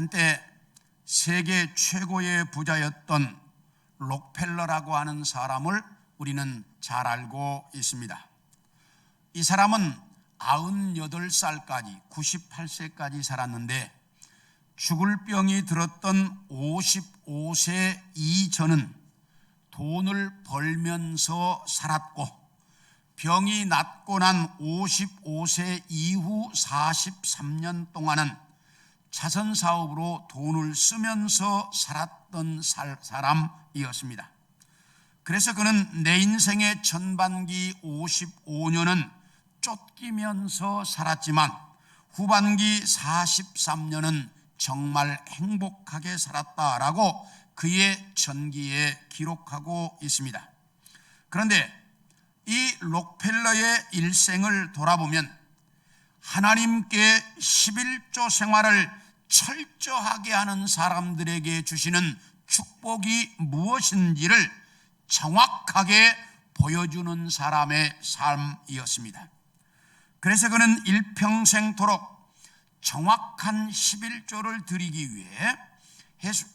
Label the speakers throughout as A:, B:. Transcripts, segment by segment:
A: 한때 세계 최고의 부자였던 록펠러라고 하는 사람을 우리는 잘 알고 있습니다. 이 사람은 98살까지 98세까지 살았는데 죽을 병이 들었던 55세 이전은 돈을 벌면서 살았고, 병이 낫고 난 55세 이후 43년 동안은 자선 사업으로 돈을 쓰면서 살았던 사람이었습니다. 그래서 그는 내 인생의 전반기 55년은 쫓기면서 살았지만 후반기 43년은 정말 행복하게 살았다라고 그의 전기에 기록하고 있습니다. 그런데 이 록펠러의 일생을 돌아보면 하나님께 11조 생활을 철저하게 하는 사람들에게 주시는 축복이 무엇인지를 정확하게 보여주는 사람의 삶이었습니다. 그래서 그는 일평생토록 정확한 11조를 드리기 위해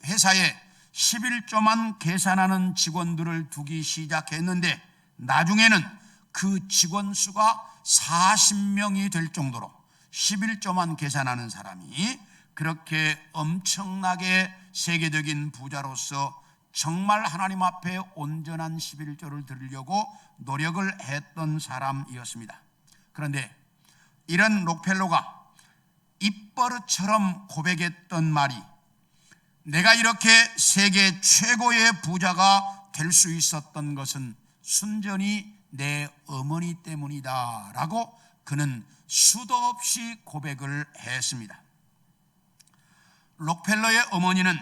A: 회사에 11조만 계산하는 직원들을 두기 시작했는데, 나중에는 그 직원 수가 40명이 될 정도로 11조만 계산하는 사람이 그렇게 엄청나게 세계적인 부자로서 정말 하나님 앞에 온전한 11조를 드리려고 노력을 했던 사람이었습니다. 그런데 이런 록펠러가 입버릇처럼 고백했던 말이, 내가 이렇게 세계 최고의 부자가 될 수 있었던 것은 순전히 내 어머니 때문이다 라고 그는 수도 없이 고백을 했습니다. 록펠러의 어머니는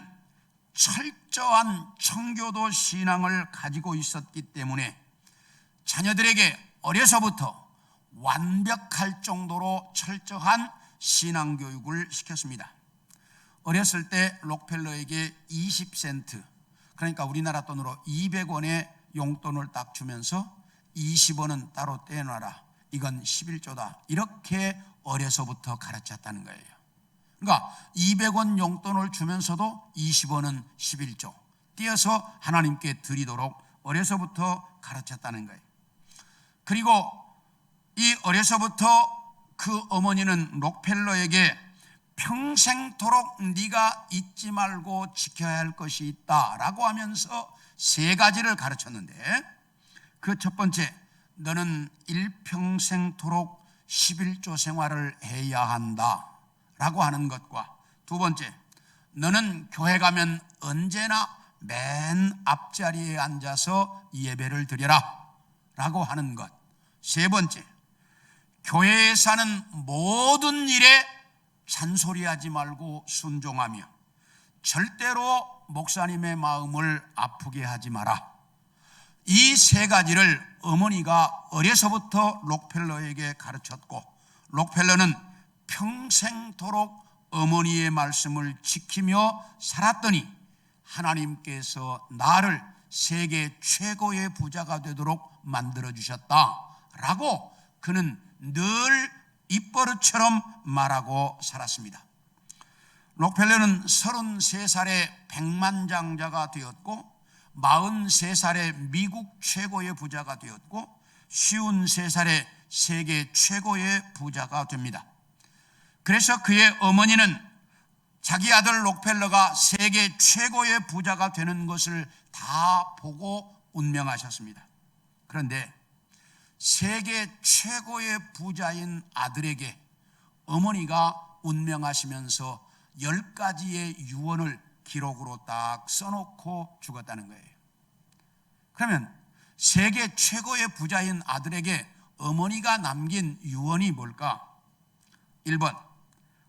A: 철저한 청교도 신앙을 가지고 있었기 때문에 자녀들에게 어려서부터 완벽할 정도로 철저한 신앙교육을 시켰습니다. 어렸을 때 록펠러에게 20센트, 그러니까 우리나라 돈으로 200원의 용돈을 딱 주면서 20원은 따로 떼놔라, 이건 11조다, 이렇게 어려서부터 가르쳤다는 거예요. 그러니까 200원 용돈을 주면서도 20원은 11조 띄어서 하나님께 드리도록 어려서부터 가르쳤다는 거예요. 그리고 이 어려서부터 그 어머니는 록펠러에게 평생토록 네가 잊지 말고 지켜야 할 것이 있다라고 하면서 3가지를 가르쳤는데, 그 첫 번째, 너는 일평생토록 11조 생활을 해야 한다 라고 하는 것과, 두 번째, 너는 교회 가면 언제나 맨 앞자리에 앉아서 예배를 드려라 라고 하는 것, 세 번째, 교회에서 하는 모든 일에 잔소리하지 말고 순종하며 절대로 목사님의 마음을 아프게 하지 마라. 이 3가지를 어머니가 어려서부터 록펠러에게 가르쳤고, 록펠러는 평생토록 어머니의 말씀을 지키며 살았더니 하나님께서 나를 세계 최고의 부자가 되도록 만들어주셨다라고 그는 늘 입버릇처럼 말하고 살았습니다. 록펠러는 33살에 백만장자가 되었고, 43살에 미국 최고의 부자가 되었고, 53살에 세계 최고의 부자가 됩니다. 그래서 그의 어머니는 자기 아들 록펠러가 세계 최고의 부자가 되는 것을 다 보고 운명하셨습니다. 그런데 세계 최고의 부자인 아들에게 어머니가 운명하시면서 10가지의 유언을 기록으로 딱 써놓고 죽었다는 거예요. 그러면 세계 최고의 부자인 아들에게 어머니가 남긴 유언이 뭘까? 1번,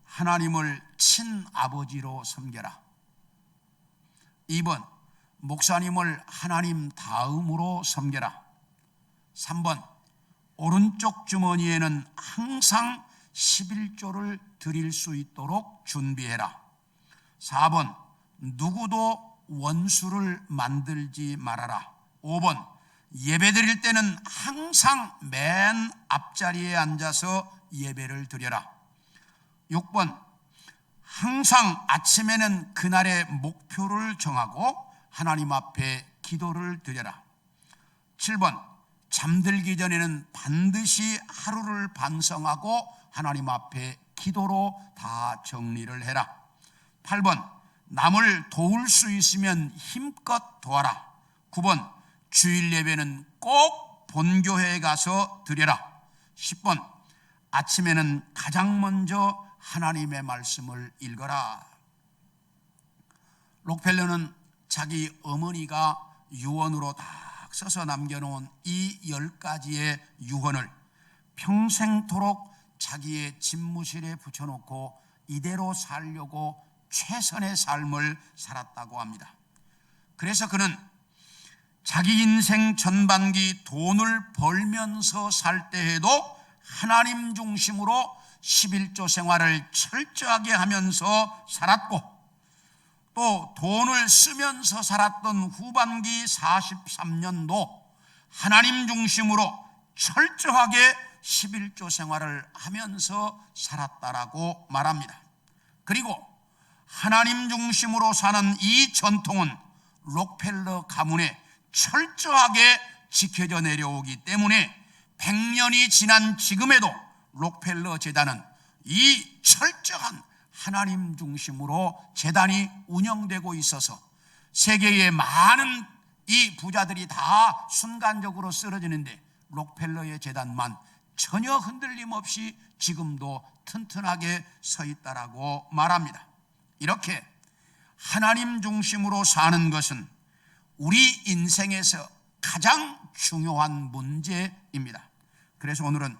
A: 하나님을 친아버지로 섬겨라. 2번, 목사님을 하나님 다음으로 섬겨라. 3번, 오른쪽 주머니에는 항상 11조를 드릴 수 있도록 준비해라. 4번, 누구도 원수를 만들지 말아라. 5번, 예배 드릴 때는 항상 맨 앞자리에 앉아서 예배를 드려라. 6번, 항상 아침에는 그날의 목표를 정하고 하나님 앞에 기도를 드려라. 7번, 잠들기 전에는 반드시 하루를 반성하고 하나님 앞에 기도로 다 정리를 해라. 8번, 남을 도울 수 있으면 힘껏 도와라. 9번, 주일 예배는 꼭 본교회에 가서 드려라. 10번, 아침에는 가장 먼저 하나님의 말씀을 읽어라. 록펠러는 자기 어머니가 유언으로 딱 써서 남겨놓은 이 10가지의 유언을 평생토록 자기의 집무실에 붙여놓고 이대로 살려고 최선의 삶을 살았다고 합니다. 그래서 그는 자기 인생 전반기 돈을 벌면서 살 때에도 하나님 중심으로 11조 생활을 철저하게 하면서 살았고, 또 돈을 쓰면서 살았던 후반기 43년도 하나님 중심으로 철저하게 11조 생활을 하면서 살았다라고 말합니다. 그리고 하나님 중심으로 사는 이 전통은 록펠러 가문에 철저하게 지켜져 내려오기 때문에 100년이 지난 지금에도 록펠러 재단은 이 철저한 하나님 중심으로 재단이 운영되고 있어서 세계의 많은 이 부자들이 다 순간적으로 쓰러지는데 록펠러의 재단만 전혀 흔들림 없이 지금도 튼튼하게 서 있다라고 말합니다. 이렇게 하나님 중심으로 사는 것은 우리 인생에서 가장 중요한 문제입니다. 그래서 오늘은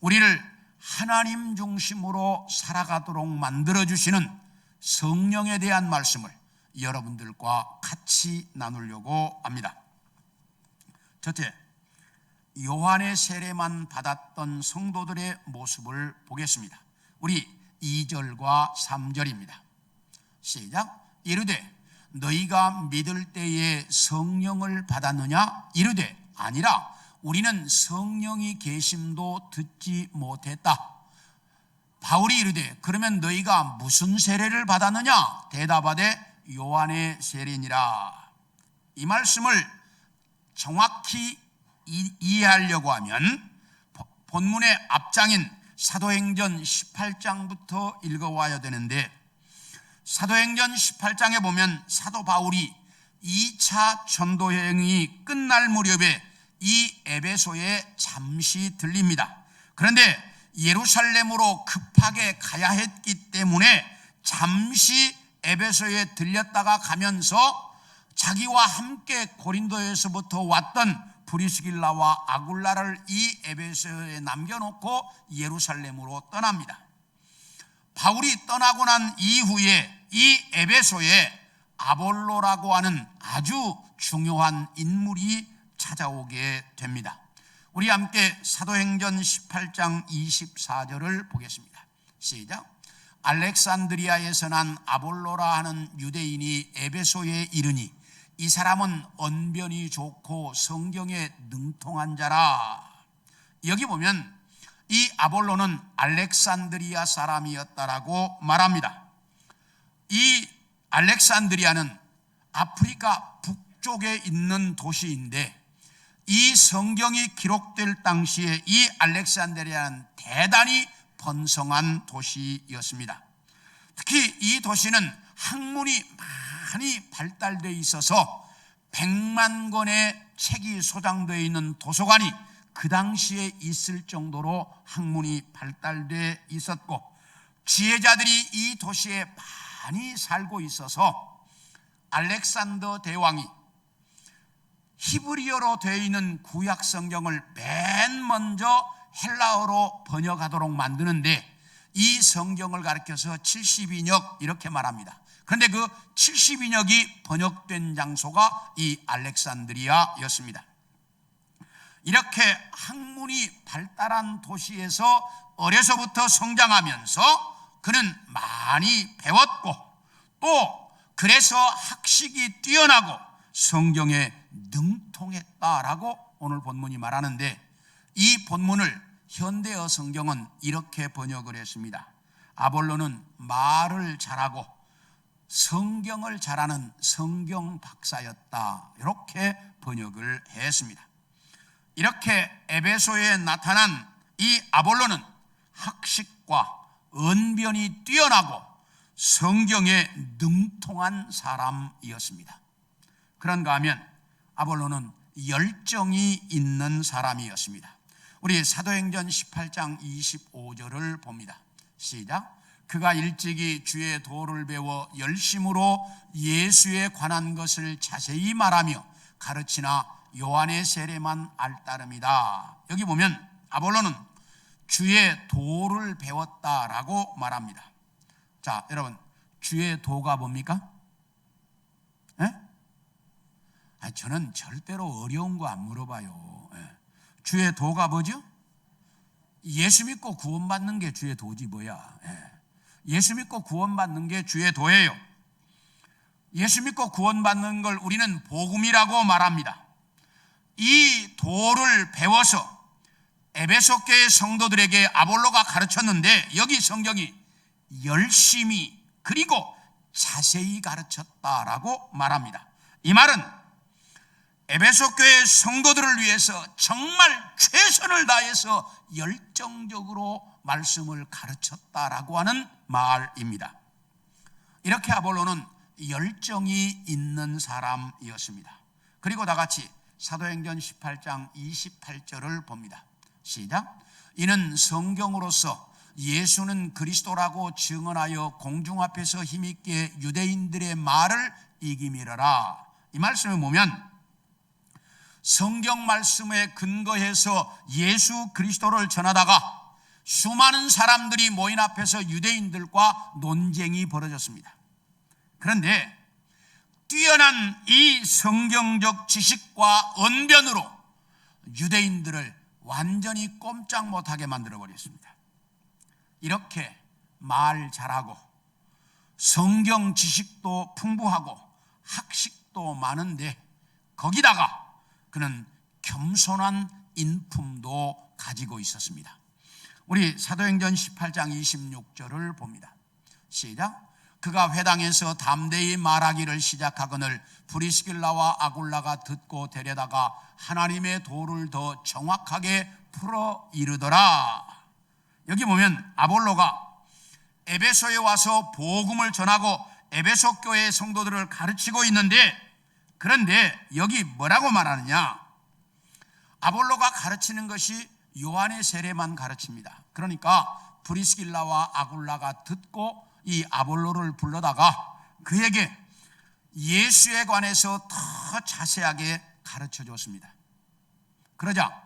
A: 우리를 하나님 중심으로 살아가도록 만들어주시는 성령에 대한 말씀을 여러분들과 같이 나누려고 합니다. 첫째, 요한의 세례만 받았던 성도들의 모습을 보겠습니다. 우리 2절과 3절입니다. 시작. 이르되 너희가 믿을 때에 성령을 받았느냐? 이르되 아니라 우리는 성령이 계심도 듣지 못했다. 바울이 이르되 그러면 너희가 무슨 세례를 받았느냐? 대답하되 요한의 세례니라. 이 말씀을 정확히 이해하려고 하면 본문의 앞장인 사도행전 18장부터 읽어와야 되는데, 사도행전 18장에 보면 사도 바울이 2차 전도여행이 끝날 무렵에 이 에베소에 잠시 들립니다. 그런데 예루살렘으로 급하게 가야 했기 때문에 잠시 에베소에 들렸다가 가면서 자기와 함께 고린도에서부터 왔던 브리스길라와 아굴라를 이 에베소에 남겨놓고 예루살렘으로 떠납니다. 바울이 떠나고 난 이후에 이 에베소에 아볼로라고 하는 아주 중요한 인물이 찾아오게 됩니다. 우리 함께 사도행전 18장 24절을 보겠습니다. 시작. 알렉산드리아에서 난 아볼로라 하는 유대인이 에베소에 이르니 이 사람은 언변이 좋고 성경에 능통한 자라. 여기 보면 이 아볼로는 알렉산드리아 사람이었다라고 말합니다. 이 알렉산드리아는 아프리카 북쪽에 있는 도시인데 이 성경이 기록될 당시에 이 알렉산드리아는 대단히 번성한 도시였습니다. 특히 이 도시는 학문이 많이 발달되어 있어서 100만 권의 책이 소장되어 있는 도서관이 그 당시에 있을 정도로 학문이 발달되어 있었고, 지혜자들이 이 도시에 많이 살고 있어서 알렉산더 대왕이 히브리어로 되어 있는 구약 성경을 맨 먼저 헬라어로 번역하도록 만드는데 이 성경을 가리켜서 70인역 이렇게 말합니다. 그런데 그 70인역이 번역된 장소가 이 알렉산드리아였습니다. 이렇게 학문이 발달한 도시에서 어려서부터 성장하면서 그는 많이 배웠고, 또 그래서 학식이 뛰어나고 성경에 능통했다라고 오늘 본문이 말하는데, 이 본문을 현대어 성경은 이렇게 번역을 했습니다. 아볼로는 말을 잘하고 성경을 잘하는 성경 박사였다. 이렇게 번역을 했습니다. 이렇게 에베소에 나타난 이 아볼로는 학식과 언변이 뛰어나고 성경에 능통한 사람이었습니다. 그런가 하면 아볼로는 열정이 있는 사람이었습니다. 우리 사도행전 18장 25절을 봅니다. 시작. 그가 일찍이 주의 도를 배워 열심으로 예수에 관한 것을 자세히 말하며 가르치나 요한의 세례만 알따름이다. 여기 보면 아볼로는 주의 도를 배웠다라고 말합니다. 자, 여러분, 주의 도가 뭡니까? 저는 절대로 어려운 거 안 물어봐요. 주의 도가 뭐죠? 예수 믿고 구원받는 게 주의 도지 뭐야. 예수 믿고 구원받는 게 주의 도예요. 예수 믿고 구원받는 걸 우리는 복음이라고 말합니다. 이 도를 배워서 에베소 교회 성도들에게 아볼로가 가르쳤는데, 여기 성경이 열심히 그리고 자세히 가르쳤다라고 말합니다. 이 말은 에베소 교회 성도들을 위해서 정말 최선을 다해서 열정적으로 말씀을 가르쳤다라고 하는 말입니다. 이렇게 아볼로는 열정이 있는 사람이었습니다. 그리고 다같이 사도행전 18장 28절을 봅니다. 시작. 이는 성경으로서 예수는 그리스도라고 증언하여 공중 앞에서 힘있게 유대인들의 말을 이기미러라. 이 말씀을 보면 성경 말씀에 근거해서 예수 그리스도를 전하다가 수많은 사람들이 모인 앞에서 유대인들과 논쟁이 벌어졌습니다. 그런데 뛰어난 이 성경적 지식과 언변으로 유대인들을 완전히 꼼짝 못하게 만들어버렸습니다. 이렇게 말 잘하고 성경 지식도 풍부하고 학식도 많은데 거기다가 그는 겸손한 인품도 가지고 있었습니다. 우리 사도행전 18장 26절을 봅니다. 시작. 그가 회당에서 담대히 말하기를 시작하거늘 브리스길라와 아굴라가 듣고 데려다가 하나님의 도를 더 정확하게 풀어 이르더라. 여기 보면 아볼로가 에베소에 와서 복음을 전하고 에베소 교회 성도들을 가르치고 있는데, 그런데 여기 뭐라고 말하느냐? 아볼로가 가르치는 것이 요한의 세례만 가르칩니다. 그러니까 브리스길라와 아굴라가 듣고 이 아볼로를 불러다가 그에게 예수에 관해서 더 자세하게 가르쳐 줬습니다. 그러자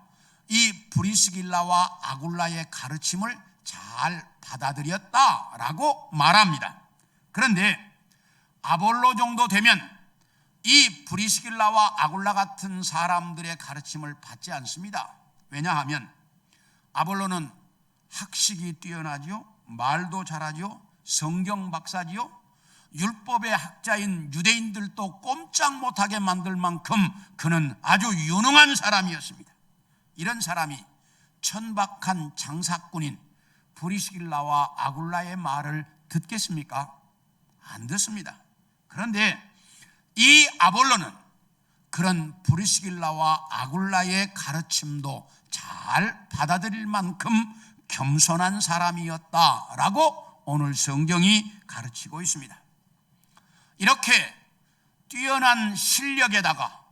A: 이 브리스길라와 아굴라의 가르침을 잘 받아들였다라고 말합니다. 그런데 아볼로 정도 되면 이 브리스길라와 아굴라 같은 사람들의 가르침을 받지 않습니다. 왜냐하면 아볼로는 학식이 뛰어나죠, 말도 잘하죠, 성경 박사지요, 율법의 학자인 유대인들도 꼼짝 못하게 만들 만큼 그는 아주 유능한 사람이었습니다. 이런 사람이 천박한 장사꾼인 브리스길라와 아굴라의 말을 듣겠습니까? 안 듣습니다. 그런데 이 아볼로는 그런 브리스길라와 아굴라의 가르침도 잘 받아들일 만큼 겸손한 사람이었다라고 오늘 성경이 가르치고 있습니다. 이렇게 뛰어난 실력에다가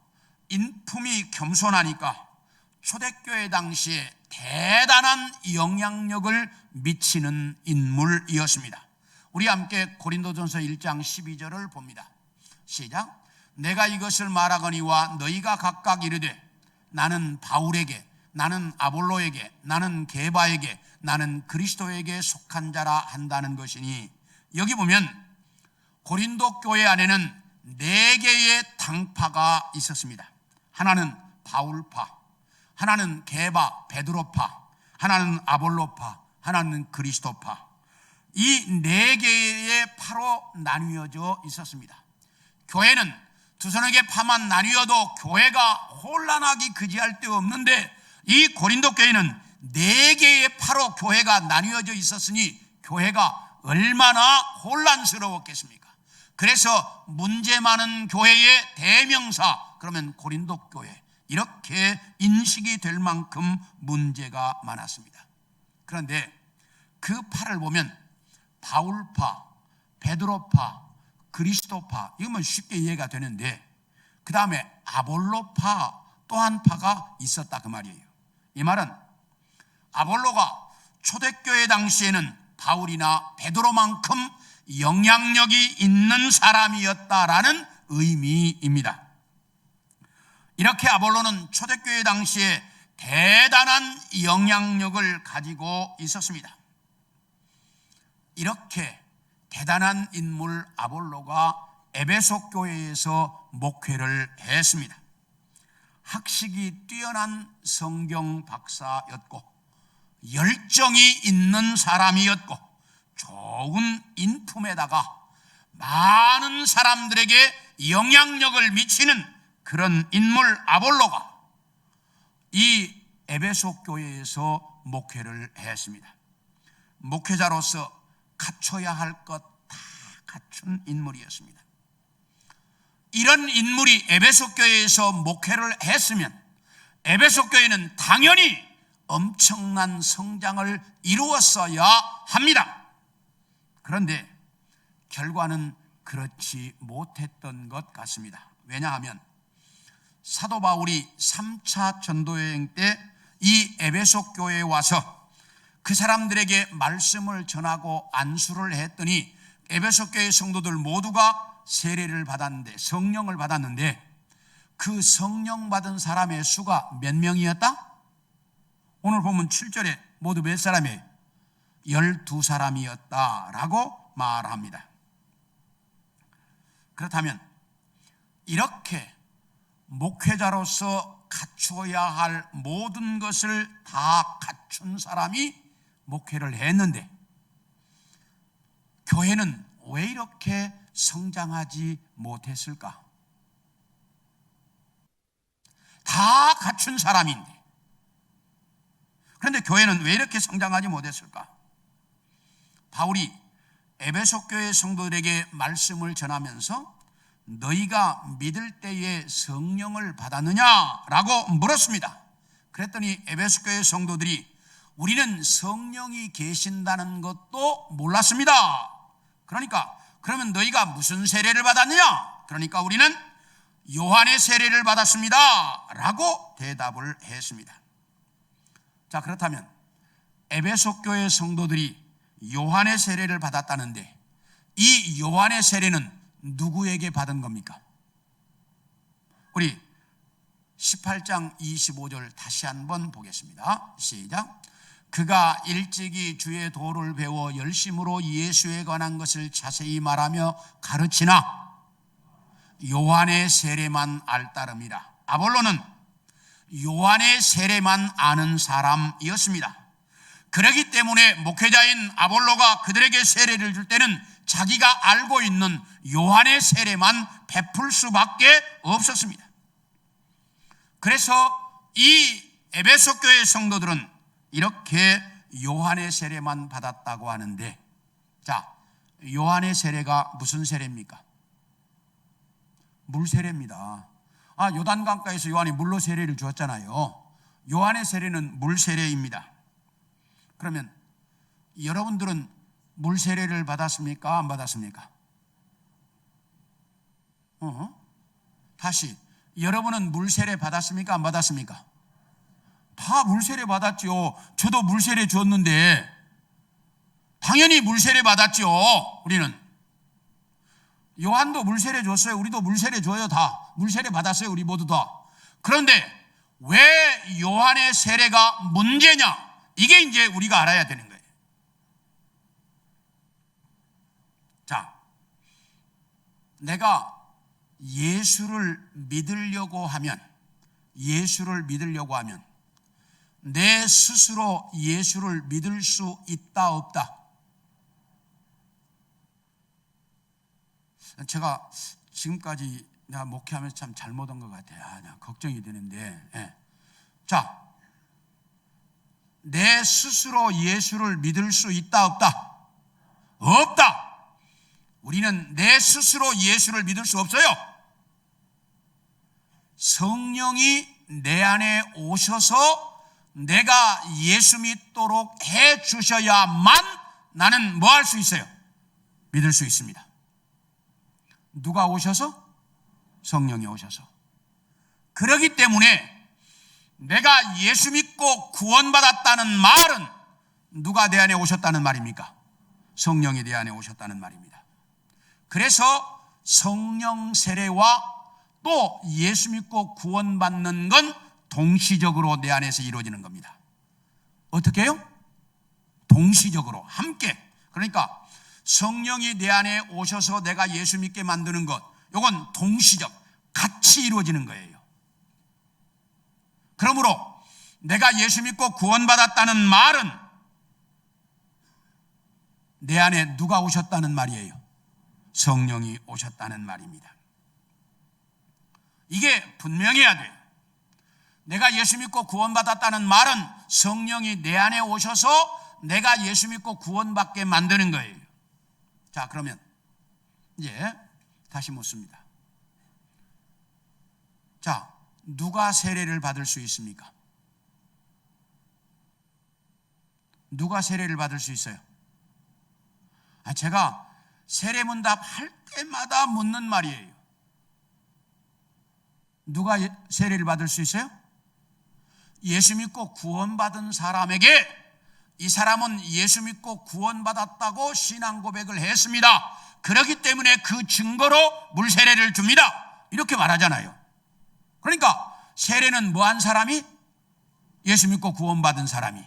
A: 인품이 겸손하니까 초대교회 당시에 대단한 영향력을 미치는 인물이었습니다. 우리 함께 고린도전서 1장 12절을 봅니다. 시작. 내가 이것을 말하거니와 너희가 각각 이르되 나는 바울에게, 나는 아볼로에게, 나는 게바에게, 나는 그리스도에게 속한 자라 한다는 것이니, 여기 보면 고린도 교회 안에는 4개의 당파가 있었습니다. 하나는 바울파, 하나는 게바 베드로파, 하나는 아볼로파, 하나는 그리스도파. 이 4개의 파로 나뉘어져 있었습니다. 교회는 두서너개 파만 나뉘어도 교회가 혼란하기 그지할 데 없는데, 이 고린도 교회는 4개의 파로 교회가 나뉘어져 있었으니 교회가 얼마나 혼란스러웠겠습니까? 그래서 문제 많은 교회의 대명사, 그러면 고린도 교회, 이렇게 인식이 될 만큼 문제가 많았습니다. 그런데 그 파를 보면 바울파, 베드로파, 그리스도파, 이거면 쉽게 이해가 되는데, 그 다음에 아볼로파, 또 한 파가 있었다 그 말이에요. 이 말은 아볼로가 초대교회 당시에는 바울이나 베드로만큼 영향력이 있는 사람이었다라는 의미입니다. 이렇게 아볼로는 초대교회 당시에 대단한 영향력을 가지고 있었습니다. 이렇게 대단한 인물 아볼로가 에베소 교회에서 목회를 했습니다. 학식이 뛰어난 성경 박사였고 열정이 있는 사람이었고 좋은 인품에다가 많은 사람들에게 영향력을 미치는 그런 인물 아볼로가 이 에베소 교회에서 목회를 했습니다. 목회자로서 갖춰야 할 것 다 갖춘 인물이었습니다. 이런 인물이 에베소 교회에서 목회를 했으면 에베소 교회는 당연히 엄청난 성장을 이루었어야 합니다. 그런데 결과는 그렇지 못했던 것 같습니다. 왜냐하면 사도 바울이 3차 전도여행 때 이 에베소 교회에 와서 그 사람들에게 말씀을 전하고 안수를 했더니 에베소 교회 성도들 모두가 세례를 받았는데, 성령을 받았는데, 그 성령 받은 사람의 수가 몇 명이었다? 오늘 보면 7절에 모두 몇 사람이에요? 12사람이었다라고 말합니다. 그렇다면 이렇게 목회자로서 갖추어야 할 모든 것을 다 갖춘 사람이 목회를 했는데 교회는 왜 이렇게 성장하지 못했을까? 다 갖춘 사람인데, 그런데 교회는 왜 이렇게 성장하지 못했을까? 바울이 에베소 교회 성도들에게 말씀을 전하면서 너희가 믿을 때에 성령을 받았느냐라고 물었습니다. 그랬더니 에베소 교회 성도들이 우리는 성령이 계신다는 것도 몰랐습니다. 그러니까 그러면 너희가 무슨 세례를 받았느냐? 그러니까 우리는 요한의 세례를 받았습니다 라고 대답을 했습니다. 자, 그렇다면 에베소 교회 성도들이 요한의 세례를 받았다는데 이 요한의 세례는 누구에게 받은 겁니까? 우리 18장 25절 다시 한번 보겠습니다. 시작. 그가 일찍이 주의 도를 배워 열심으로 예수에 관한 것을 자세히 말하며 가르치나 요한의 세례만 알 따름이라. 아볼로는 요한의 세례만 아는 사람이었습니다. 그렇기 때문에 목회자인 아볼로가 그들에게 세례를 줄 때는 자기가 알고 있는 요한의 세례만 베풀 수밖에 없었습니다. 그래서 이 에베소 교회 성도들은 이렇게 요한의 세례만 받았다고 하는데, 자, 요한의 세례가 무슨 세례입니까? 물 세례입니다. 요단강가에서 요한이 물로 세례를 주었잖아요. 요한의 세례는 물 세례입니다. 그러면 여러분들은 물 세례를 받았습니까? 안 받았습니까? 다시, 여러분은 물 세례 받았습니까? 안 받았습니까? 다 물 세례 받았죠. 저도 물 세례 줬는데 당연히 물 세례 받았죠. 우리는 요한도 물 세례 줬어요. 우리도 물 세례 줘요. 다 물 세례 받았어요. 우리 모두 다. 그런데 왜 요한의 세례가 문제냐? 이게 이제 우리가 알아야 되는 거예요. 자, 내가 예수를 믿으려고 하면 내 스스로 예수를 믿을 수 있다 없다? 제가 지금까지 내가 목회하면서 참 잘못한 것 같아요. 걱정이 되는데, 자, 내 스스로 예수를 믿을 수 있다 없다? 없다. 우리는 내 스스로 예수를 믿을 수 없어요. 성령이 내 안에 오셔서 내가 예수 믿도록 해 주셔야만 나는 뭐 할 수 있어요? 믿을 수 있습니다. 누가 오셔서? 성령이 오셔서. 그렇기 때문에 내가 예수 믿고 구원받았다는 말은 누가 내 안에 오셨다는 말입니까? 성령이 내 안에 오셨다는 말입니다. 그래서 성령 세례와 또 예수 믿고 구원받는 건 동시적으로 내 안에서 이루어지는 겁니다. 어떻게 해요? 동시적으로 함께. 그러니까 성령이 내 안에 오셔서 내가 예수 믿게 만드는 것, 이건 동시적, 같이 이루어지는 거예요. 그러므로 내가 예수 믿고 구원받았다는 말은 내 안에 누가 오셨다는 말이에요? 성령이 오셨다는 말입니다. 이게 분명해야 돼요. 내가 예수 믿고 구원받았다는 말은 성령이 내 안에 오셔서 내가 예수 믿고 구원받게 만드는 거예요. 자, 그러면 이제 다시 묻습니다. 자, 누가 세례를 받을 수 있습니까? 누가 세례를 받을 수 있어요? 제가 세례문답 할 때마다 묻는 말이에요. 누가 세례를 받을 수 있어요? 예수 믿고 구원받은 사람에게 이 사람은 예수 믿고 구원받았다고 신앙 고백을 했습니다. 그렇기 때문에 그 증거로 물세례를 줍니다. 이렇게 말하잖아요. 그러니까 세례는 뭐한 사람이? 예수 믿고 구원받은 사람이.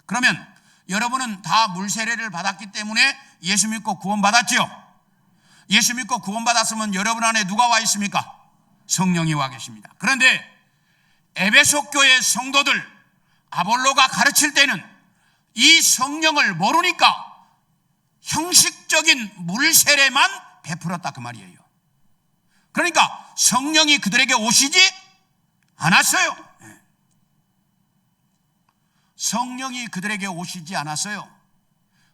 A: 그러면 여러분은 다 물세례를 받았기 때문에 예수 믿고 구원받았죠? 예수 믿고 구원받았으면 여러분 안에 누가 와 있습니까? 성령이 와 계십니다. 그런데 에베소 교회 성도들 아볼로가 가르칠 때는 이 성령을 모르니까 형식적인 물세례만 베풀었다 그 말이에요. 그러니까 성령이 그들에게 오시지 않았어요. 성령이 그들에게 오시지 않았어요.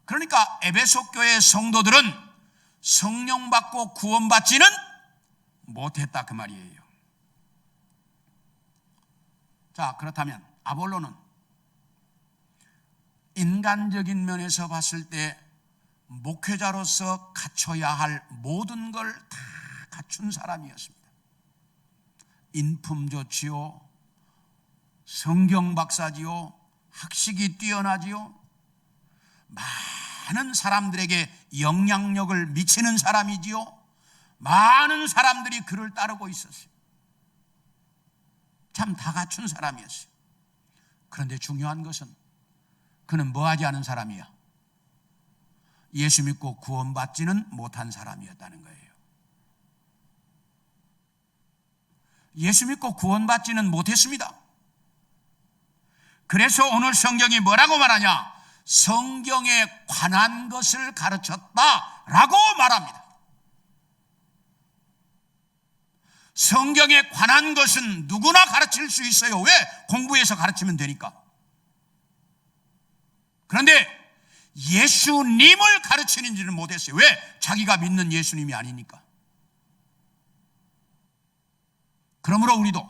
A: 그러니까 에베소 교회 성도들은 성령 받고 구원받지는 못했다 그 말이에요. 자, 그렇다면 아볼로는 인간적인 면에서 봤을 때 목회자로서 갖춰야 할 모든 걸 다 갖춘 사람이었습니다. 인품 좋지요, 성경 박사지요, 학식이 뛰어나지요, 많은 사람들에게 영향력을 미치는 사람이지요. 많은 사람들이 그를 따르고 있었어요. 참 다 갖춘 사람이었어요. 그런데 중요한 것은 그는 뭐하지 않은 사람이야? 예수 믿고 구원받지는 못한 사람이었다는 거예요. 예수 믿고 구원받지는 못했습니다. 그래서 오늘 성경이 뭐라고 말하냐? 성경에 관한 것을 가르쳤다라고 말합니다. 성경에 관한 것은 누구나 가르칠 수 있어요. 왜? 공부해서 가르치면 되니까. 그런데 예수님을 가르치는지는 못했어요. 왜? 자기가 믿는 예수님이 아니니까. 그러므로 우리도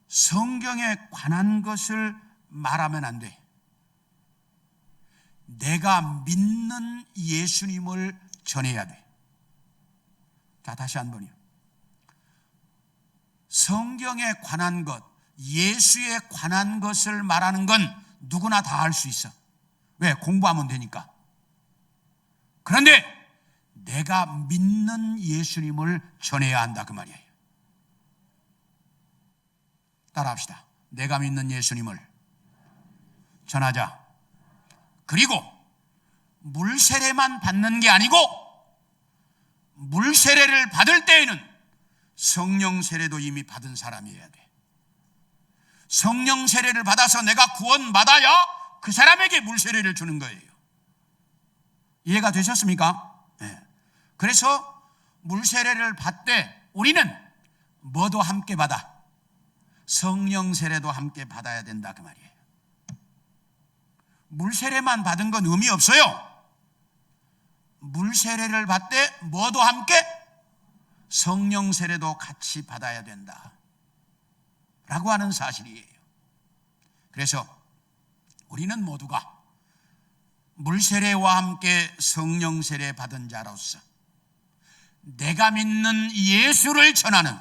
A: 성경에 관한 것을 말하면 안 돼. 내가 믿는 예수님을 전해야 돼. 자, 다시 한 번요. 성경에 관한 것, 예수에 관한 것을 말하는 건 누구나 다 할 수 있어. 왜? 공부하면 되니까. 그런데 내가 믿는 예수님을 전해야 한다 그 말이에요. 따라합시다. 내가 믿는 예수님을 전하자. 그리고 물세례만 받는 게 아니고 물세례를 받을 때에는 성령 세례도 이미 받은 사람이어야 돼. 성령 세례를 받아서 내가 구원받아야 그 사람에게 물세례를 주는 거예요. 이해가 되셨습니까? 네. 그래서 물세례를 받되 우리는 뭐도 함께 받아? 성령 세례도 함께 받아야 된다 그 말이에요. 물세례만 받은 건 의미 없어요. 물 세례를 받되 뭐도 함께 성령 세례도 같이 받아야 된다 라고 하는 사실이에요. 그래서 우리는 모두가 물 세례와 함께 성령 세례 받은 자로서 내가 믿는 예수를 전하는,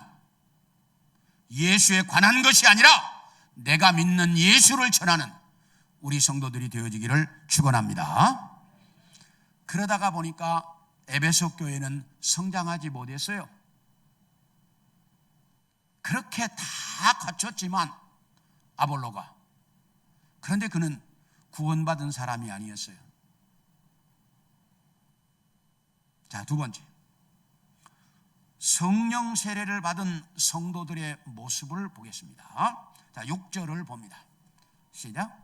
A: 예수에 관한 것이 아니라 내가 믿는 예수를 전하는 우리 성도들이 되어지기를 축원합니다. 그러다가 보니까 에베소 교회는 성장하지 못했어요. 그렇게 다 갖췄지만 아볼로가, 그런데 그는 구원받은 사람이 아니었어요. 자, 두 번째, 성령 세례를 받은 성도들의 모습을 보겠습니다. 자, 6절을 봅니다. 시작.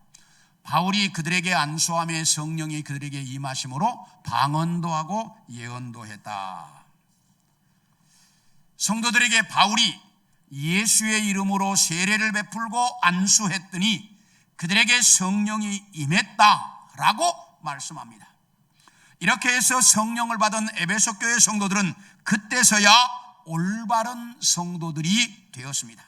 A: 바울이 그들에게 안수함에 성령이 그들에게 임하심으로 방언도 하고 예언도 했다. 성도들에게 바울이 예수의 이름으로 세례를 베풀고 안수했더니 그들에게 성령이 임했다라고 말씀합니다. 이렇게 해서 성령을 받은 에베소 교회 성도들은 그때서야 올바른 성도들이 되었습니다.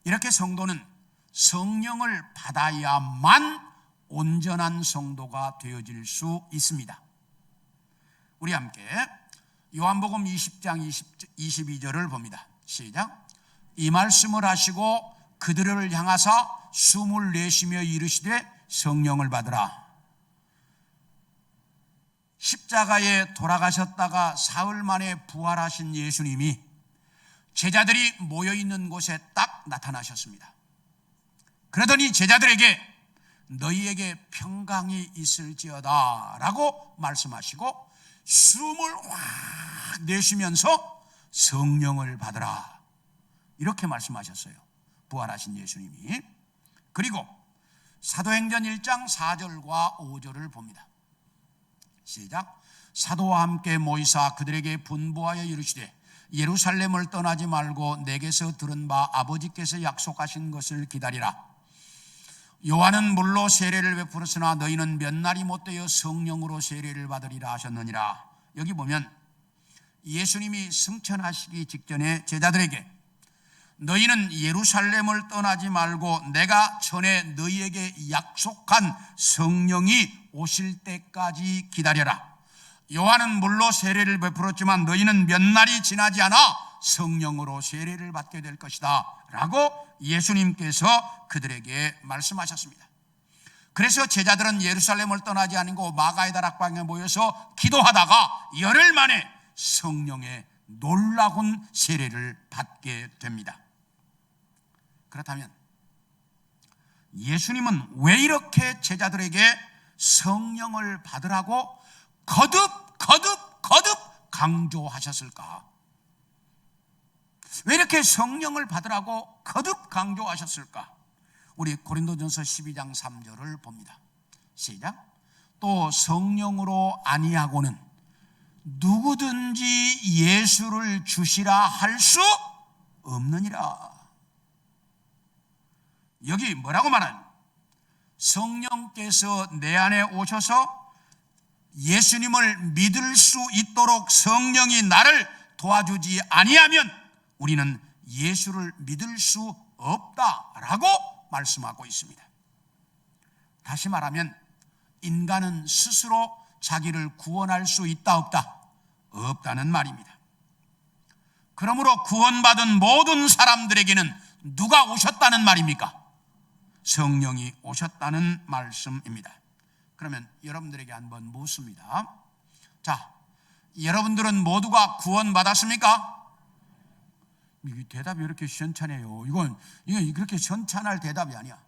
A: 이렇게 성도는 성령을 받아야만 온전한 성도가 되어질 수 있습니다. 우리 함께 요한복음 20장 22절을 봅니다. 시작. 이 말씀을 하시고 그들을 향하사 숨을 내쉬며 이르시되 성령을 받으라. 십자가에 돌아가셨다가 사흘 만에 부활하신 예수님이 제자들이 모여있는 곳에 딱 나타나셨습니다. 그러더니 제자들에게 너희에게 평강이 있을지어다 라고 말씀하시고 숨을 확 내쉬면서 성령을 받으라 이렇게 말씀하셨어요. 부활하신 예수님이. 그리고 사도행전 1장 4절과 5절을 봅니다. 시작. 사도와 함께 모이사 그들에게 분부하여 이르시되 예루살렘을 떠나지 말고 내게서 들은 바 아버지께서 약속하신 것을 기다리라. 요한은 물로 세례를 베풀었으나 너희는 몇 날이 못되어 성령으로 세례를 받으리라 하셨느니라. 여기 보면 예수님이 승천하시기 직전에 제자들에게 너희는 예루살렘을 떠나지 말고 내가 전에 너희에게 약속한 성령이 오실 때까지 기다려라. 요한은 물로 세례를 베풀었지만 너희는 몇 날이 지나지 않아 성령으로 세례를 받게 될 것이다 라고 예수님께서 그들에게 말씀하셨습니다. 그래서 제자들은 예루살렘을 떠나지 않고 마가의 다락방에 모여서 기도하다가 열흘 만에 성령의 놀라운 세례를 받게 됩니다. 그렇다면 예수님은 왜 이렇게 제자들에게 성령을 받으라고 거듭 강조하셨을까? 왜 이렇게 성령을 받으라고 거듭 강조하셨을까? 우리 고린도전서 12장 3절을 봅니다. 시작. 또 성령으로 아니하고는 누구든지 예수를 주시라 할 수 없느니라. 여기 뭐라고 말하냐? 성령께서 내 안에 오셔서 예수님을 믿을 수 있도록 성령이 나를 도와주지 아니하면 우리는 예수를 믿을 수 없다라고 말씀하고 있습니다. 다시 말하면 인간은 스스로 자기를 구원할 수 있다 없다? 없다는 말입니다. 그러므로 구원받은 모든 사람들에게는 누가 오셨다는 말입니까? 성령이 오셨다는 말씀입니다. 그러면 여러분들에게 한번 묻습니다. 자, 여러분들은 모두가 구원받았습니까? 대답이 이렇게 시원찮아요. 이건 그렇게 시원찮을 대답이 아니야.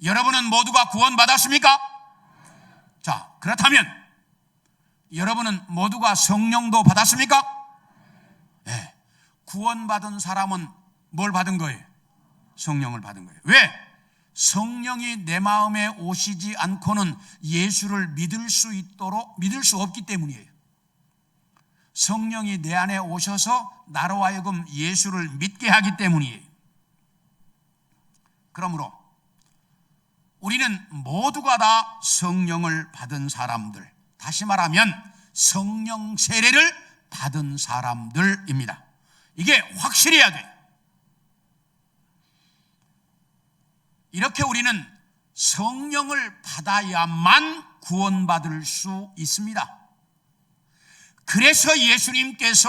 A: 여러분은 모두가 구원받았습니까? 자, 그렇다면 여러분은 모두가 성령도 받았습니까? 네. 구원받은 사람은 뭘 받은 거예요? 성령을 받은 거예요. 왜? 성령이 내 마음에 오시지 않고는 예수를 믿을 수 없기 때문이에요. 성령이 내 안에 오셔서 나로 하여금 예수를 믿게 하기 때문이에요. 그러므로 우리는 모두가 다 성령을 받은 사람들, 다시 말하면 성령 세례를 받은 사람들입니다. 이게 확실해야 돼요. 이렇게 우리는 성령을 받아야만 구원받을 수 있습니다. 그래서 예수님께서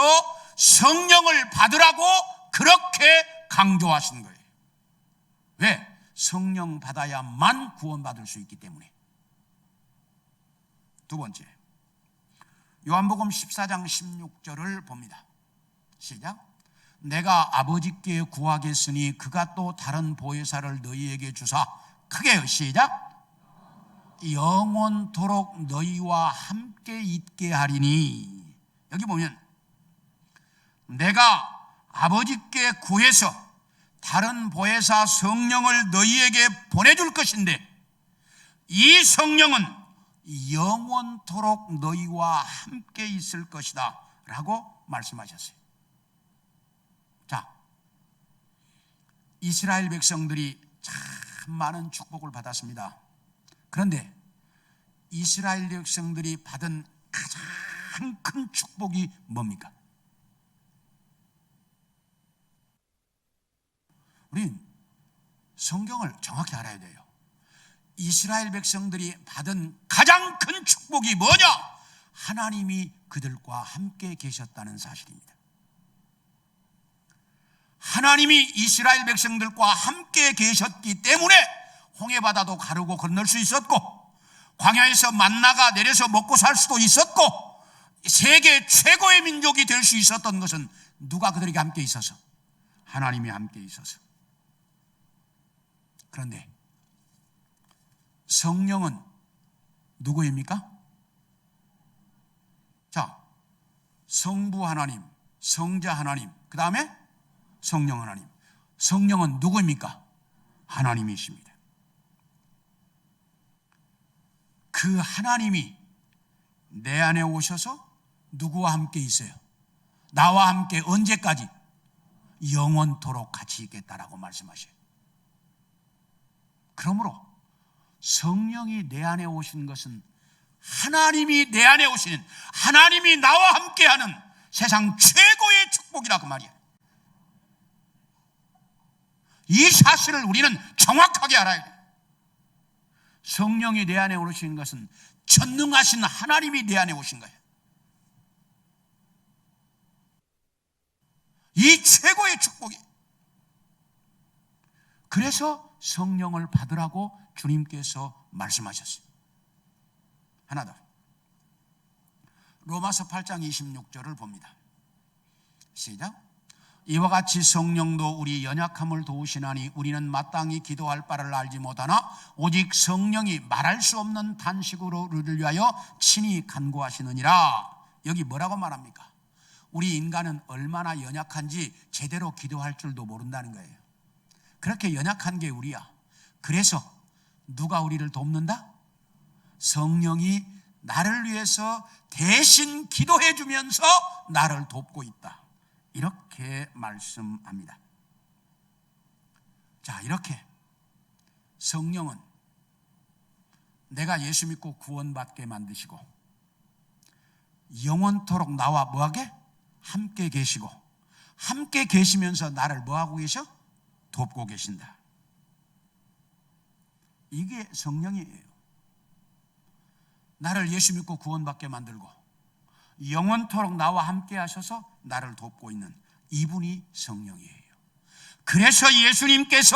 A: 성령을 받으라고 그렇게 강조하신 거예요. 왜? 성령 받아야만 구원받을 수 있기 때문에. 두 번째, 요한복음 14장 16절을 봅니다. 시작. 내가 아버지께 구하겠으니 그가 또 다른 보혜사를 너희에게 주사, 크게 시작. 영원토록 너희와 함께 있게 하리니. 여기 보면 내가 아버지께 구해서 다른 보혜사 성령을 너희에게 보내줄 것인데 이 성령은 영원토록 너희와 함께 있을 것이다 라고 말씀하셨어요. 자, 이스라엘 백성들이 참 많은 축복을 받았습니다. 그런데 이스라엘 백성들이 받은 가장 큰 축복이 뭡니까? 우린 성경을 정확히 알아야 돼요. 이스라엘 백성들이 받은 가장 큰 축복이 뭐냐? 하나님이 그들과 함께 계셨다는 사실입니다. 하나님이 이스라엘 백성들과 함께 계셨기 때문에 홍해바다도 가르고 건널 수 있었고, 광야에서 만나가 내려서 먹고 살 수도 있었고, 세계 최고의 민족이 될 수 있었던 것은 누가 그들에게 함께 있어서? 하나님이 함께 있어서. 그런데 성령은 누구입니까? 자, 성부 하나님, 성자 하나님, 그 다음에 성령 하나님. 성령은 누구입니까? 하나님이십니다. 그 하나님이 내 안에 오셔서 누구와 함께 있어요? 나와 함께 언제까지? 영원토록 같이 있겠다라고 말씀하셔요. 그러므로 성령이 내 안에 오신 것은 하나님이 내 안에 오시는, 하나님이 나와 함께하는 세상 최고의 축복이라고 말이에요. 이 사실을 우리는 정확하게 알아야 돼요. 성령이 내 안에 오신 것은 전능하신 하나님이 내 안에 오신 거예요. 이 최고의 축복이. 그래서 성령을 받으라고 주님께서 말씀하셨어요. 하나 더, 로마서 8장 26절을 봅니다. 시작. 이와 같이 성령도 우리 연약함을 도우시나니 우리는 마땅히 기도할 바를 알지 못하나 오직 성령이 말할 수 없는 탄식으로 우리를 위하여 친히 간구하시느니라. 여기 뭐라고 말합니까? 우리 인간은 얼마나 연약한지 제대로 기도할 줄도 모른다는 거예요. 그렇게 연약한 게 우리야. 그래서 누가 우리를 돕는다? 성령이 나를 위해서 대신 기도해 주면서 나를 돕고 있다. 이렇게 말씀합니다. 자, 이렇게 성령은 내가 예수 믿고 구원받게 만드시고 영원토록 나와 뭐하게? 함께 계시고, 함께 계시면서 나를 뭐하고 계셔? 돕고 계신다. 이게 성령이에요. 나를 예수 믿고 구원받게 만들고 영원토록 나와 함께 하셔서 나를 돕고 있는 이분이 성령이에요. 그래서 예수님께서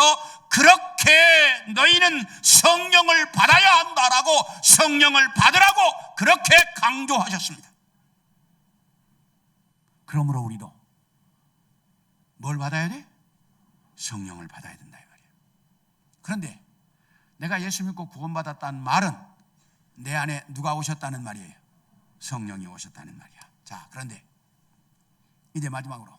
A: 그렇게 너희는 성령을 받아야 한다라고, 성령을 받으라고 그렇게 강조하셨습니다. 그러므로 우리도 뭘 받아야 돼? 성령을 받아야 된다 이 말이에요. 그런데 내가 예수 믿고 구원받았다는 말은 내 안에 누가 오셨다는 말이에요? 성령이 오셨다는 말이야. 자, 그런데 이제 마지막으로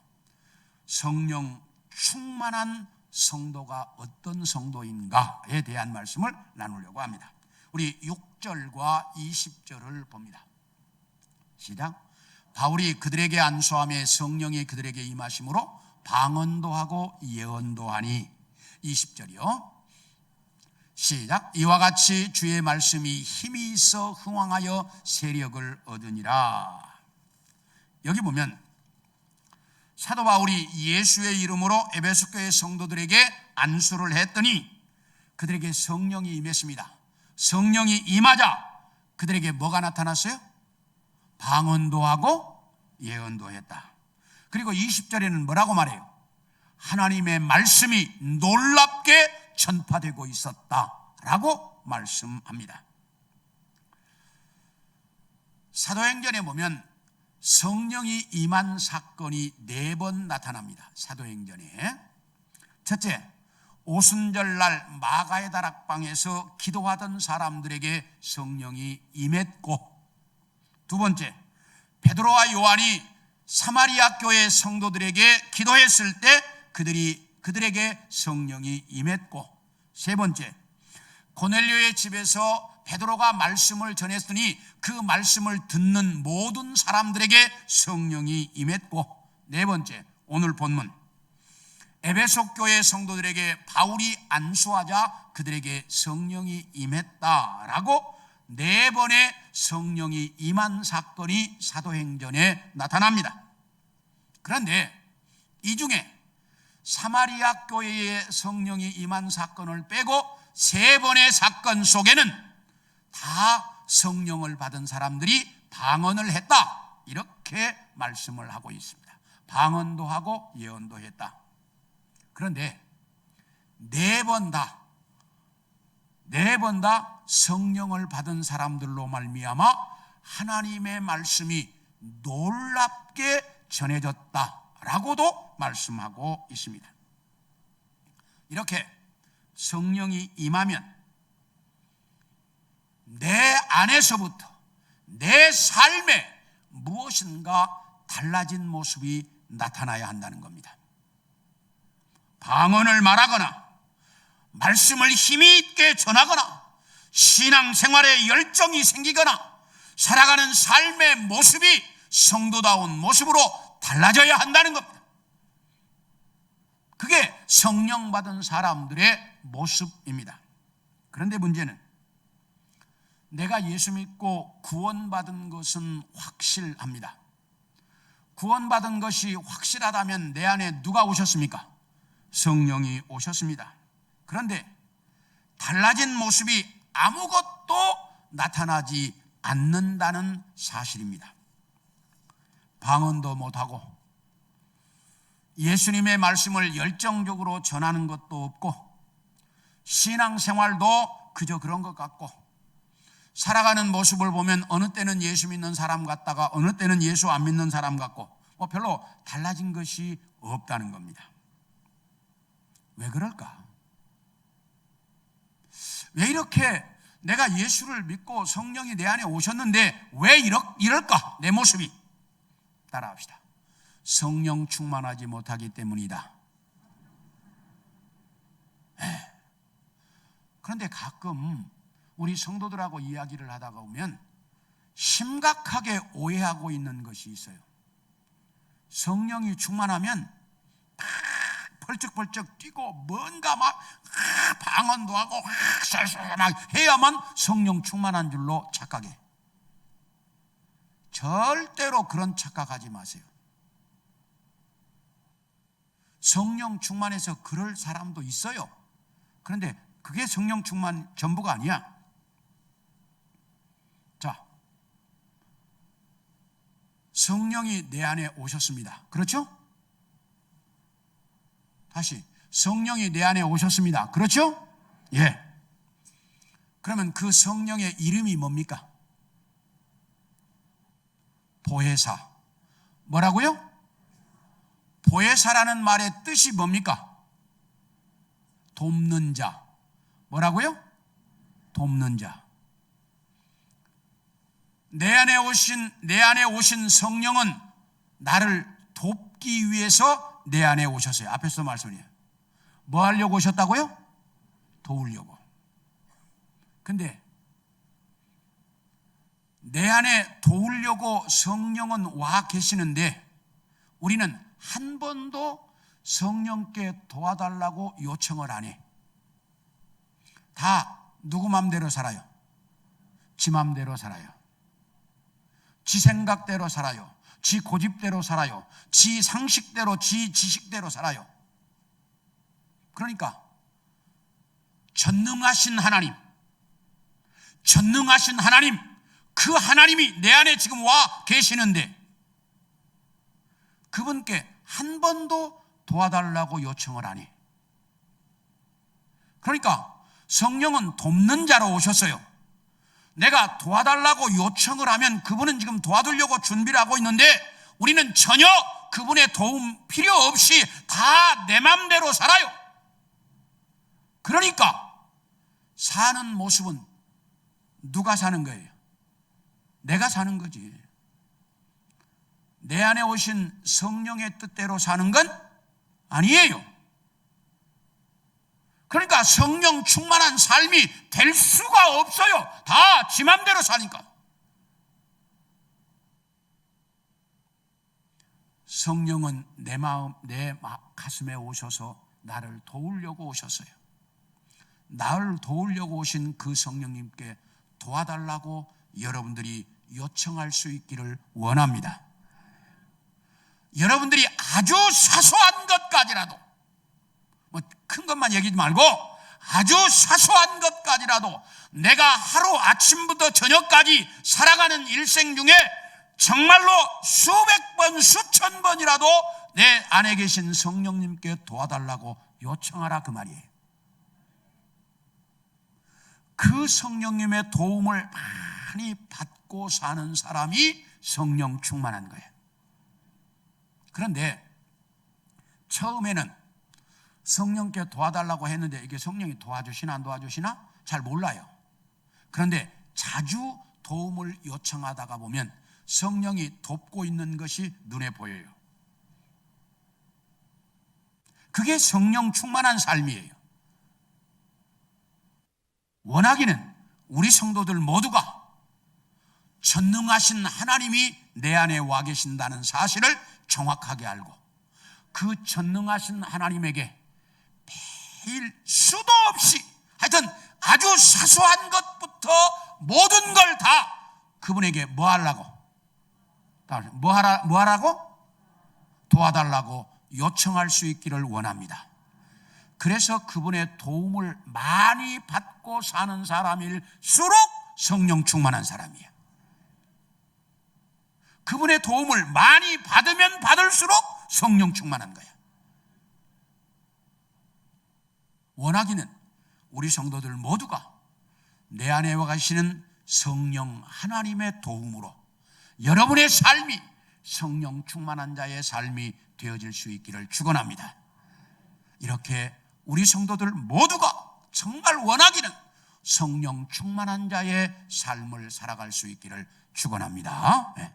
A: 성령 충만한 성도가 어떤 성도인가에 대한 말씀을 나누려고 합니다. 우리 6절과 20절을 봅니다. 시작. 바울이 그들에게 안수하며 성령이 그들에게 임하심으로 방언도 하고 예언도 하니. 20절이요. 시작. 이와 같이 주의 말씀이 힘이 있어 흥왕하여 세력을 얻으니라. 여기 보면 사도 바울이 예수의 이름으로 에베소 교회 성도들에게 안수를 했더니 그들에게 성령이 임했습니다. 성령이 임하자 그들에게 뭐가 나타났어요? 방언도 하고 예언도 했다. 그리고 20절에는 뭐라고 말해요? 하나님의 말씀이 놀랍게 전파되고 있었다라고 말씀합니다. 사도행전에 보면 성령이 임한 사건이 4번 나타납니다. 사도행전에 첫째, 오순절날 마가의 다락방에서 기도하던 사람들에게 성령이 임했고, 두 번째, 베드로와 요한이 사마리아 교회 성도들에게 기도했을 때 그들에게 성령이 임했고, 세 번째, 고넬료의 집에서 베드로가 말씀을 전했으니 그 말씀을 듣는 모든 사람들에게 성령이 임했고, 네 번째, 오늘 본문 에베소 교회 성도들에게 바울이 안수하자 그들에게 성령이 임했다라고 4번의 성령이 임한 사건이 사도행전에 나타납니다. 그런데 이 중에 사마리아 교회에 성령이 임한 사건을 빼고 3번의 사건 속에는 다 성령을 받은 사람들이 방언을 했다, 이렇게 말씀을 하고 있습니다. 방언도 하고 예언도 했다. 그런데 4번 다 성령을 받은 사람들로 말미암아 하나님의 말씀이 놀랍게 전해졌다라고도 말씀하고 있습니다. 이렇게 성령이 임하면 내 안에서부터 내 삶에 무엇인가 달라진 모습이 나타나야 한다는 겁니다. 방언을 말하거나 말씀을 힘이 있게 전하거나 신앙생활에 열정이 생기거나 살아가는 삶의 모습이 성도다운 모습으로 달라져야 한다는 겁니다. 그게 성령 받은 사람들의 모습입니다. 그런데 문제는 내가 예수 믿고 구원받은 것은 확실합니다. 구원받은 것이 확실하다면 내 안에 누가 오셨습니까? 성령이 오셨습니다. 그런데 달라진 모습이 아무것도 나타나지 않는다는 사실입니다. 방언도 못하고 예수님의 말씀을 열정적으로 전하는 것도 없고 신앙생활도 그저 그런 것 같고 살아가는 모습을 보면 어느 때는 예수 믿는 사람 같다가 어느 때는 예수 안 믿는 사람 같고 별로 달라진 것이 없다는 겁니다. 왜 그럴까? 왜 이렇게 내가 예수를 믿고 성령이 내 안에 오셨는데 왜 이럴까? 내 모습이. 따라합시다. 성령 충만하지 못하기 때문이다. 그런데 가끔 우리 성도들하고 이야기를 하다가 보면 심각하게 오해하고 있는 것이 있어요. 성령이 충만하면 막 펄쩍펄쩍 뛰고 뭔가 막 방언도 하고 막 해야만 성령 충만한 줄로 착각해. 절대로 그런 착각하지 마세요. 성령 충만해서 그럴 사람도 있어요. 그런데 그게 성령 충만 전부가 아니야. 자, 성령이 내 안에 오셨습니다. 그렇죠? 다시, 성령이 내 안에 오셨습니다. 그렇죠? 예. 그러면 그 성령의 이름이 뭡니까? 보혜사. 뭐라고요? 보혜사라는 말의 뜻이 뭡니까? 돕는 자. 뭐라고요? 돕는 자. 내 안에 오신 성령은 나를 돕기 위해서 내 안에 오셨어요. 앞에서 말씀이에요. 뭐 하려고 오셨다고요? 도우려고. 근데 내 안에 도우려고 성령은 와 계시는데 우리는 한 번도 성령께 도와달라고 요청을 안 해. 다 누구 맘대로 살아요? 지 맘대로 살아요. 지 생각대로 살아요. 지 고집대로 살아요. 지 상식대로, 지 지식대로 살아요. 그러니까 전능하신 하나님, 그 하나님이 내 안에 지금 와 계시는데 그분께 한 번도 도와달라고 요청을 안 해. 그러니까 성령은 돕는 자로 오셨어요. 내가 도와달라고 요청을 하면 그분은 지금 도와주려고 준비를 하고 있는데 우리는 전혀 그분의 도움 필요 없이 다 내 맘대로 살아요. 그러니까 사는 모습은 누가 사는 거예요? 내가 사는 거지. 내 안에 오신 성령의 뜻대로 사는 건 아니에요. 그러니까 성령 충만한 삶이 될 수가 없어요. 다 지 맘대로 사니까. 성령은 내 마음, 내 가슴에 오셔서 나를 도우려고 오셨어요. 나를 도우려고 오신 그 성령님께 도와달라고 여러분들이 요청할 수 있기를 원합니다. 여러분들이 아주 사소한 것까지라도, 뭐 큰 것만 얘기하지 말고 아주 사소한 것까지라도 내가 하루 아침부터 저녁까지 살아가는 일생 중에 정말로 수백 번, 수천 번이라도 내 안에 계신 성령님께 도와달라고 요청하라 그 말이에요. 그 성령님의 도움을 많이 받고 사는 사람이 성령 충만한 거예요. 그런데 처음에는 성령께 도와달라고 했는데 이게 성령이 도와주시나 안 도와주시나 잘 몰라요. 그런데 자주 도움을 요청하다가 보면 성령이 돕고 있는 것이 눈에 보여요. 그게 성령 충만한 삶이에요. 원하기는 우리 성도들 모두가 전능하신 하나님이 내 안에 와 계신다는 사실을 정확하게 알고 그 전능하신 하나님에게 매일 수도 없이 하여튼 아주 사소한 것부터 모든 걸 다 그분에게 뭐 하라고? 뭐 하라고? 도와달라고 요청할 수 있기를 원합니다. 그래서 그분의 도움을 많이 받고 사는 사람일수록 성령 충만한 사람이에요. 그분의 도움을 많이 받으면 받을수록 성령 충만한 거예요. 원하기는 우리 성도들 모두가 내 안에 와 계시는 성령 하나님의 도움으로 여러분의 삶이 성령 충만한 자의 삶이 되어질 수 있기를 축원합니다. 이렇게 우리 성도들 모두가 정말 원하기는 성령 충만한 자의 삶을 살아갈 수 있기를 축원합니다. 네.